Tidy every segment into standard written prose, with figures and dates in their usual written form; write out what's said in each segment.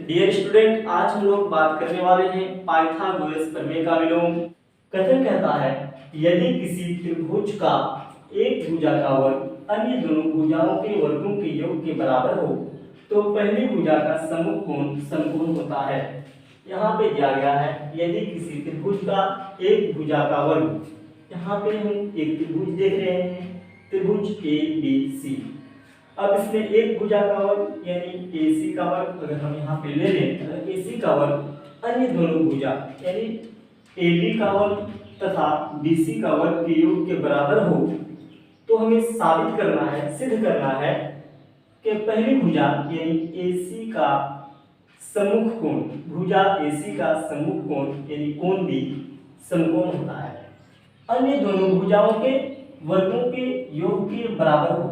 Dear student, आज हम लोग बात करने वाले हैं पाइथागोरस प्रमेय का विलोम। कथन कहता है यदि किसी त्रिभुज का एक भुजा का वर्ग अन्य दोनों भुजाओं के वर्गों के योग के बराबर हो तो पहली भुजा का सम्मुख कोण समकोण होता है। यहाँ पे दिया गया है यदि किसी त्रिभुज का एक भुजा का वर्ग, यहाँ पे हम एक त्रिभुज देख रहे हैं, त्रिभुज ए बी सी। अब इसमें एक भुजा का वर्ग यानी AC का वर्ग अगर हम यहाँ पे ले लें, अगर AC का वर्ग अन्य दोनों भुजा यानी AB का वर्ग तथा BC का वर्ग के योग के बराबर हो तो हमें साबित करना है, सिद्ध करना है कि पहली भुजा यानी AC का सम्मुख कोण, भुजा AC का सम्मुख कोण यानी कोण भी समकोण होता है, अन्य दोनों भुजाओं के वर्गों के योग के बराबर हो।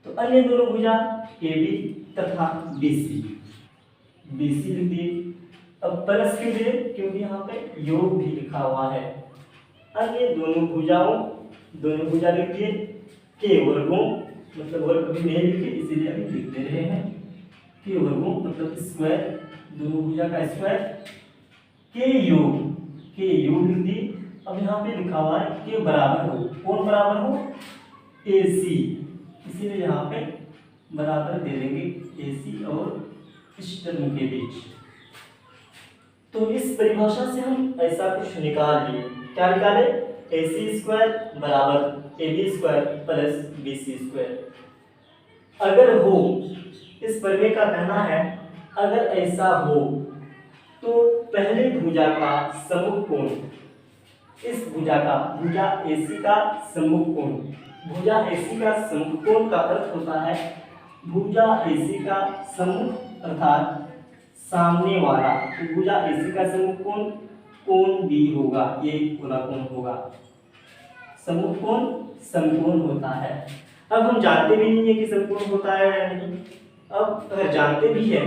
तो अन्य दोनों भुजा AB तथा BC लिख दिए। अब प्लस क्यों दिए? क्योंकि यहाँ पे योग भी लिखा हुआ है। अन्य दोनों भुजा लिख दिए के वर्गों, मतलब वर्ग भी नहीं लिखे इसीलिए अभी लिख दे रहे हैं, के वर्गों मतलब स्क्वायर, दोनों भुजा का स्क्वायर के योग लिख दिए। अब यहाँ पे लिखा हुआ है के बराबर हो, कौन बराबर हो? AC, इसीलिए यहाँ पे बराबर दे देंगे AC और इस टर्म के बीच। तो इस परिभाषा से हम ऐसा कुछ निकाल लिए, क्या निकाले? AC स्क्वायर बराबर AB square plus BC square. अगर हो, इस प्रमेय का कहना है अगर ऐसा हो तो पहले भुजा का सम्मुख कोण, इस भुजा AC का सम्मुख कोण, भुजा AC का सम्मुख कोण का अर्थ होता है भुजा AC का सम्मुख अर्थात सामने वाला, तो भुजा AC का सम्मुख कोण कोण भी होगा, ये पूरा कोण होगा। सम्मुख कोण समकोण होता है। अब हम जानते भी नहीं है कि समकोण होता है या नहीं। अब अगर जानते भी हैं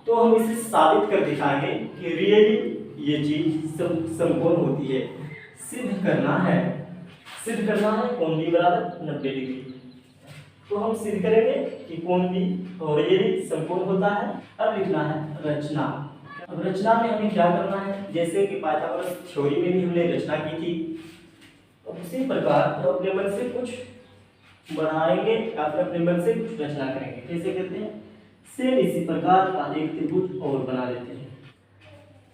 तो हम इसे साबित कर दिखाएंगे कि रियली ये चीज समकोण होती है। सिद्ध करना है कोण भी बराबर 90 डिग्री। तो हम सिद्ध करेंगे कि कोण भी और ये भी समकोण होता है। अब लिखना है रचना। अब रचना में हमें क्या करना है, जैसे कि पाइथागोरस थ्योरी में भी हमने रचना की थी, उसी प्रकार तो अपने मन से कुछ बढ़ाएंगे या फिर अपने मन से कुछ रचना करेंगे। कैसे करते हैं? सेम इसी प्रकार का एक त्रिभुज और बना लेते हैं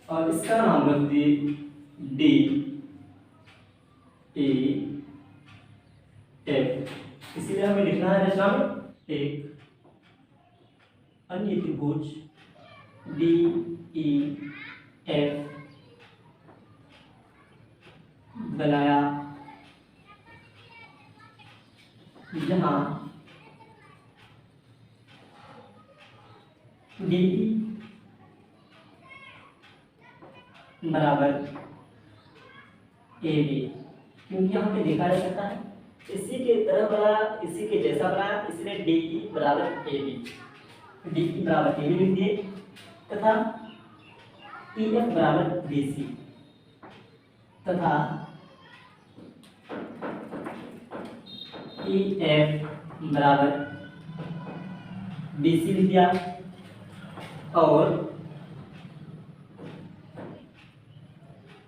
और इसका नाम रख दिए DEF। इसीलिए हमें लिखना है रचना में एक अन्य त्रिभुज DEF बनाया, जहां DE बराबर AB, क्योंकि यहाँ पे देखा जा सकता है इसी के तरह बनाया, इसी के जैसा बनाया, इसलिए DE बराबर AB। DE बराबर AB लिख दिए तथा EF बराबर BC तथा EF बराबर BC लिख दिया और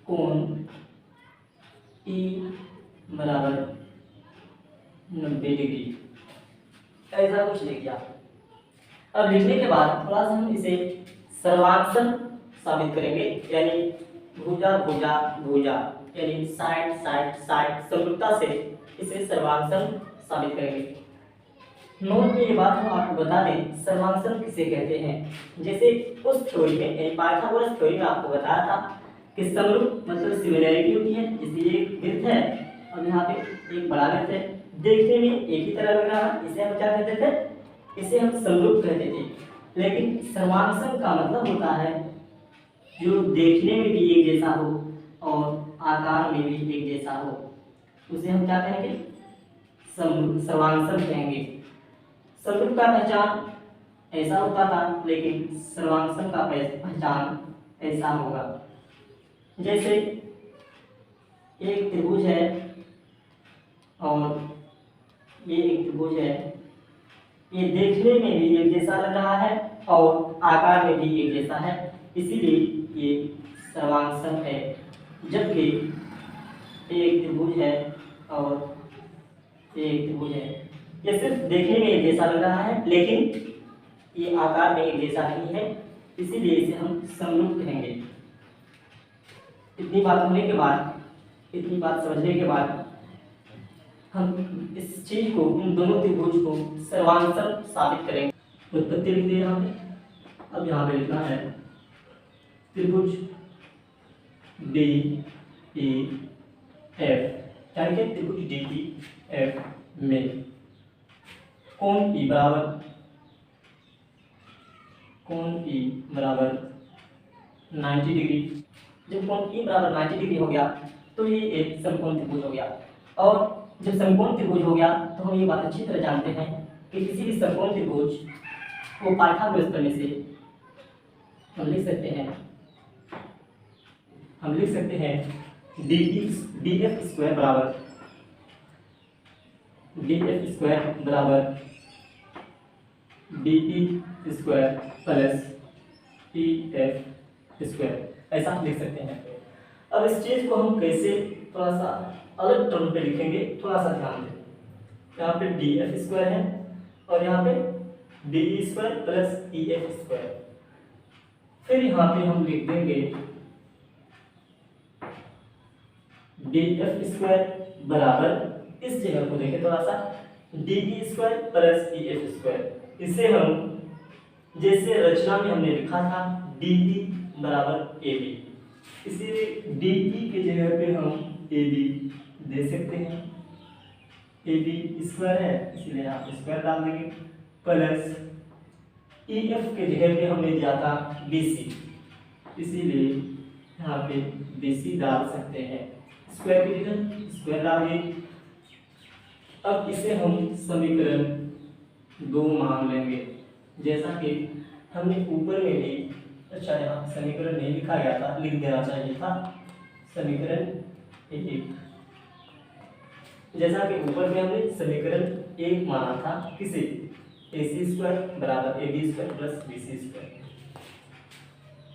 कोण E बराबर 90 डिग्री, ऐसा कुछ लिख दिया। अब लिखने के बाद थोड़ा सा हम इसे सर्वांकन साबित करेंगे, यानी भुजा भुजा भुजा यानी साइड साइड साइड समरूपता से इसे सर्वांकन साबित करेंगे। नोट में ये बात हम आपको बता दें सर्वांकन किसे कहते हैं। जैसे उस थ्योरी में यानी पाइथागोरस थ्योरी में आपको बताया था कि समरूप मतलब सिमिलैरिटी होती है, इसलिए एक वृत्त है और यहाँ पे एक बड़ा वृत्त है, देखने में एक ही तरह लग रहा है, इसे हम क्या कहते थे? इसे हम समरूप कहते थे। लेकिन सर्वांकन का मतलब होता है जो देखने में भी एक जैसा हो और आकार में भी एक जैसा हो, उसे हम क्या कहेंगे? सर्वांकन कहेंगे। समरूप का पहचान ऐसा होता था, लेकिन सर्वांकन का पहचान ऐसा होगा। जैसे एक त्रिभुज है और ये एक त्रिभुज है, ये देखने में भी एक जैसा लग रहा है और आकार में भी एक जैसा है, इसीलिए ये सर्वांग है। जबकि एक त्रिभुज है और एक त्रिभुज है, ये सिर्फ देखने में एक जैसा लग रहा है, लेकिन ये आकार में एक जैसा नहीं है, इसीलिए इसे हम समरूप कहेंगे। इतनी बात होने के बाद, इतनी बात समझने के बाद हम इस चीज को, इन दोनों त्रिभुज को सर्वांग साबित करेंगे। उत्पत्ति लिख दिया यहाँ पे। अब यहाँ पे लिखना है त्रिभुज डी ई एफ, क्या लिखे? त्रिभुज डी ई एफ में कोण ई बराबर 90 डिग्री। जब कोण ई बराबर 90 डिग्री हो गया तो ये एक समकोण त्रिभुज हो गया। और जब समकोण त्रिभुज हो गया तो हम ये बात अच्छी तरह जानते हैं कि किसी भी समकोण त्रिभुज को पाइथागोरस करने से हम लिख सकते हैं डी एफ स्क्वायर बराबर D E square plus E F square, ऐसा हम लिख सकते हैं। अब इस चीज को हम कैसे थोड़ा सा अलग टर्म पे लिखेंगे, थोड़ा सा ध्यान दें। यहाँ पे डी एफ स्क्वायर है और यहाँ पे D E square plus E F square. फिर यहाँ पे हम लिख देंगे डी एफ स्क्वायर बराबर, इस जगह को देखें थोड़ा सा, D E square plus E F square. इसे हम जैसे रचना में हमने लिखा था डी ई बराबर ए बी, इसीलिए डी ई के जगह पे हम ए बी दे सकते हैं। ए बी स्क्वायर है इसीलिए आप स्क्वायर डाल देंगे, प्लस ई एफ के जगह पे हमने दिया था बी सी, इसीलिए यहाँ पे बी सी डाल सकते हैं। स्क्वायर की जगह स्क्वायर डालिए। अब इसे हम समीकरण 2 मान लेंगे, जैसा कि हमने ऊपर में भी, अच्छा यहाँ समीकरण नहीं लिखा गया था, लिख देना चाहिए था समीकरण 1, जैसा कि ऊपर में हमने समीकरण 1 माना था किसे, ए सी स्क्वायर बराबर A B square plus B C square.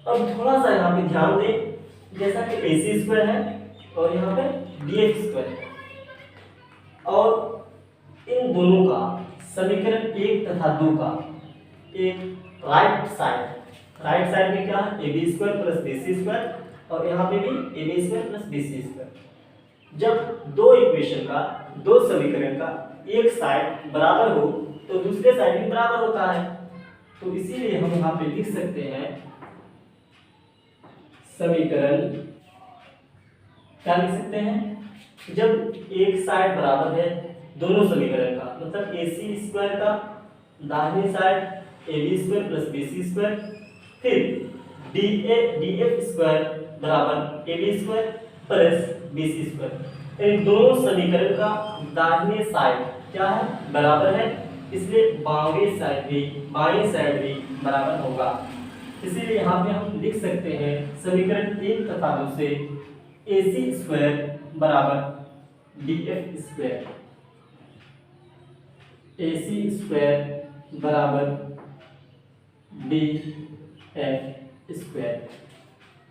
अब थोड़ा सा यहाँ पे ध्यान दें, जैसा कि ए सी स्क्वायर है और यहाँ पे डी एफ स्क्वायर है, और इन दोनों का समीकरण 1 तथा 2 का एक राइट साइड में क्या है, A B square plus B C square, और यहाँ पे भी A B square plus B C square. जब दो इक्वेशन का, दो समीकरण का एक साइड बराबर हो तो दूसरे साइड भी बराबर होता है, तो इसीलिए हम यहाँ पे लिख सकते हैं समीकरण, क्या लिख सकते हैं, जब एक साइड बराबर है दोनों समीकरण का, मतलब ए सी स्क्वायर का दाहिनी side A B square plus B C square, फिर डी एफ स्क्वायर बराबर A B square plus B C square. इन दोनों समीकरण का दाहिने साइड क्या है, बराबर है, इसलिए बाईं साइड भी बराबर होगा। इसीलिए यहाँ पे हम लिख सकते हैं समीकरण 1 तथा 2 से ए सी स्क्वायर बराबर डी एफ स्क्वायर, ए सी स्क्वायर बराबर डी एफ स्क्वायर।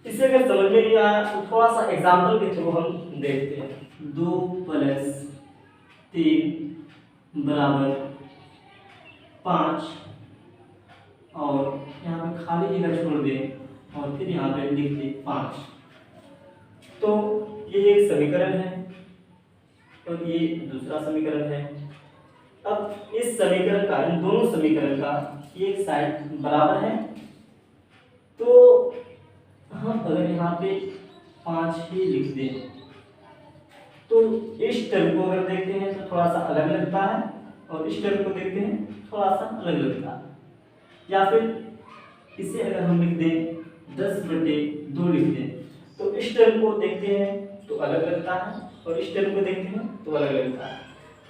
इसे अगर समझ में नहीं आया तो थोड़ा सा एग्जाम्पल के थ्रू हम देखते हैं। 2 + 3 बराबर 5, और यहाँ पे खाली जगह छोड़ दें और फिर यहाँ पे लिख दें 5। तो ये एक समीकरण है और ये दूसरा समीकरण है। अब इस समीकरण का, इन दोनों समीकरण का एक साइड बराबर है, तो हम अगर यहाँ पे 5 ही लिख दें तो इस टर्म को अगर देखते हैं तो थोड़ा सा अलग लगता है, और इस टर्म को देखते हैं थोड़ा सा अलग लगता है। या फिर इसे अगर हम लिख दें 10/2 लिख दें तो इस टर्म को देखते हैं तो अलग लगता है, और इस टर्म को देखते हैं तो अलग लगता है।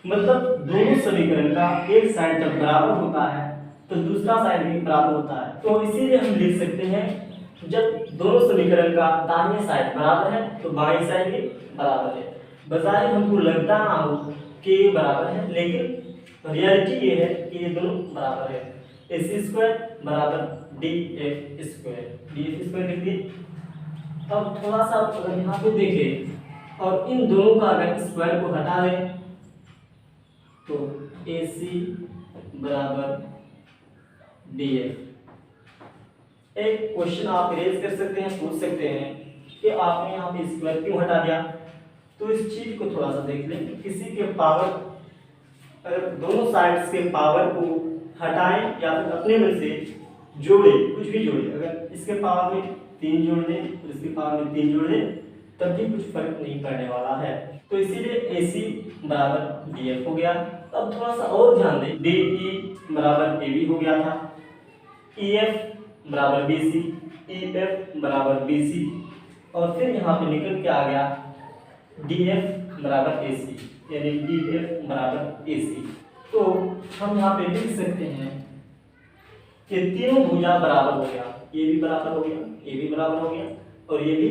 मतलब दोनों समीकरण का एक साइड जब बराबर होता है तो दूसरा साइड भी बराबर होता है। तो इसीलिए हम लिख सकते हैं जब दोनों समीकरण का दाहिने साइड बराबर है तो बाईं साइड भी बराबर है। बजाय हमको लगता ना हो कि ये बराबर है, लेकिन रियलिटी ये है कि ये दोनों बराबर है। ए सी स्क्वायर बराबर डी एफ स्क्वायर लिख दिए। अब थोड़ा सा अगर यहाँ पे देखें और इन दोनों का अगर स्क्वायर को हटा दें तो ए सी बराबर डी एफ। एक क्वेश्चन आप रेज कर सकते हैं, पूछ सकते हैं कि आपने यहाँ पे स्क्वायर क्यों हटा दिया। तो इस चीज को थोड़ा सा देख लें। किसी के पावर, अगर दोनों साइड्स के पावर को हटाएं या फिर अपने में से जोड़े, कुछ भी जोड़े, अगर इसके पावर में 3 जोड़ दें और इसके पावर में 3 जोड़ दें तब भी कुछ फर्क नहीं पड़ने वाला है। तो इसीलिए ए सी बराबर डी एफ हो गया। अब थोड़ा सा और ध्यान दें, डी ई बराबर ए बी हो गया था, ई एफ बराबर बी सी, ई एफ बराबर बी सी, और फिर यहाँ पे निकल के आ गया डी एफ बराबर ए सी, यानी डी एफ बराबर ए सी। तो हम यहाँ पे लिख सकते हैं कि तीनों भुजा बराबर हो गया, ये भी बराबर हो गया, ये भी बराबर हो गया और ये भी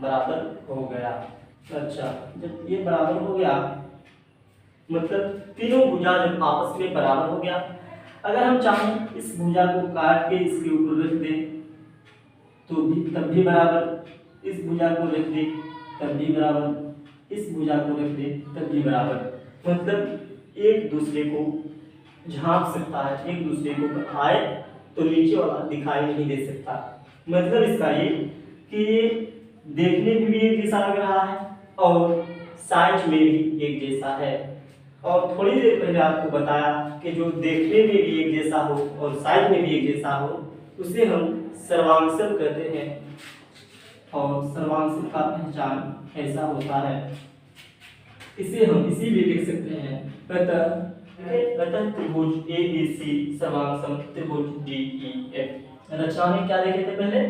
बराबर हो गया। अच्छा, जब ये बराबर हो गया मतलब तीनों भुजा जब आपस में बराबर हो गया, अगर हम चाहें इस भुजा को काट के इसके ऊपर रख दें तो भी तब भी बराबर, इस भुजा को रख दें तब भी बराबर, इस भुजा को रख दें तब भी बराबर। मतलब एक दूसरे को झांक सकता है, एक दूसरे को आए तो नीचे वाला दिखाई नहीं दे सकता। मतलब इसका ये कि ये देखने में भी एक जैसा लग रहा है और साइज में भी एक जैसा है। और थोड़ी देर पहले आपको बताया कि जो देखने में भी एक जैसा हो और साइज में भी एक जैसा हो उसे हम सर्वांगसम कहते हैं। और सर्वांगसम का पहचान ऐसा होता है, इसे हम इसीलिए लिख सकते हैं अतः त्रिभुज ए बी सी सर्वांगसम त्रिभुज डी ई एफ। रचना में क्या देखे थे पहले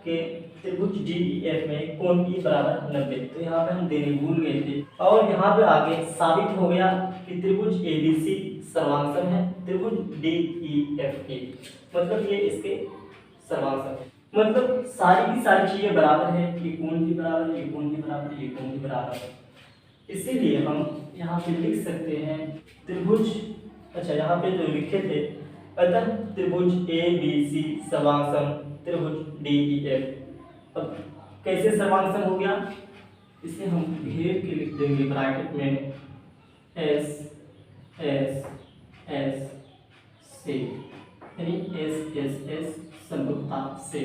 कि त्रिभुज डी ई एफ में कोण ई बराबर 90, तो यहाँ पे हम देने भूल गए थे। और यहाँ पे आगे साबित हो गया कि त्रिभुज ए बी सी सर्वांगसम है त्रिभुज डी ई एफ के, मतलब ये इसके सर्वांगसम है। मतलब सारी की सारी चीजें बराबर है, ये कोण भी बराबर है, ये कोण भी बराबर है, ये कोण भी बराबर है। इसीलिए हम यहाँ पे लिख सकते हैं त्रिभुज, अच्छा यहाँ पे जो लिखे थे अतः त्रिभुज ए बी सी सर्वांगसम त्रिभुज डी ई एफ। अब कैसे सर्वांगसम हो गया, इसे हम घेर के लिख देंगे ब्रैकेट में एस एस एस से, यानी एस एस एस समरूपता से,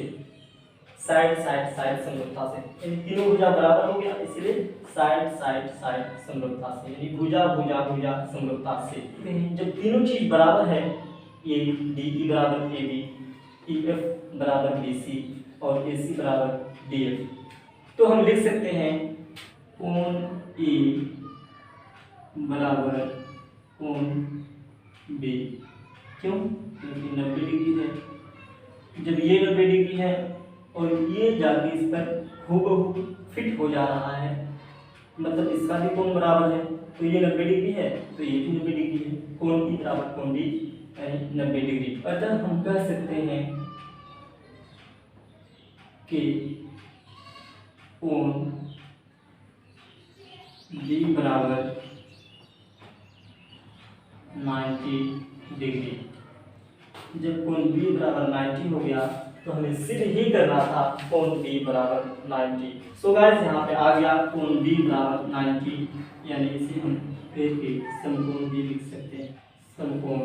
साइड साइड साइड समरूपता से। इन तीनों भुजा बराबर हो गया इसलिए साइड साइड साइड समरूपता से, यानी भुजा भुजा भुजा समरूपता से। जब तीनों चीज बराबर है, ये डी ई बराबर ए बी, ई एफ बराबर बी सी और ए सी बराबर डी एफ, तो हम लिख सकते हैं कोण ई बराबर कोण बी। क्यों? क्योंकि 90 डिग्री है। जब ये 90 डिग्री है और ये जाके इस पर हूबहू फिट हो जा रहा है, मतलब इसका भी कोण बराबर है, तो ये 90 डिग्री है तो ये भी 90 डिग्री है, कोण ई बराबर कोण बी यानी 90 डिग्री। अतः हम कह सकते हैं कि कोण बी बराबर 90 डिग्री। जब कोण बी बराबर 90 हो गया तो हमें सिद्ध ही करना था कोण बी बराबर 90। सो गाइस यहाँ पे आ गया कोण बी बराबर 90, यानी इसे हम फिर के समकोण भी लिख सकते हैं, समकोण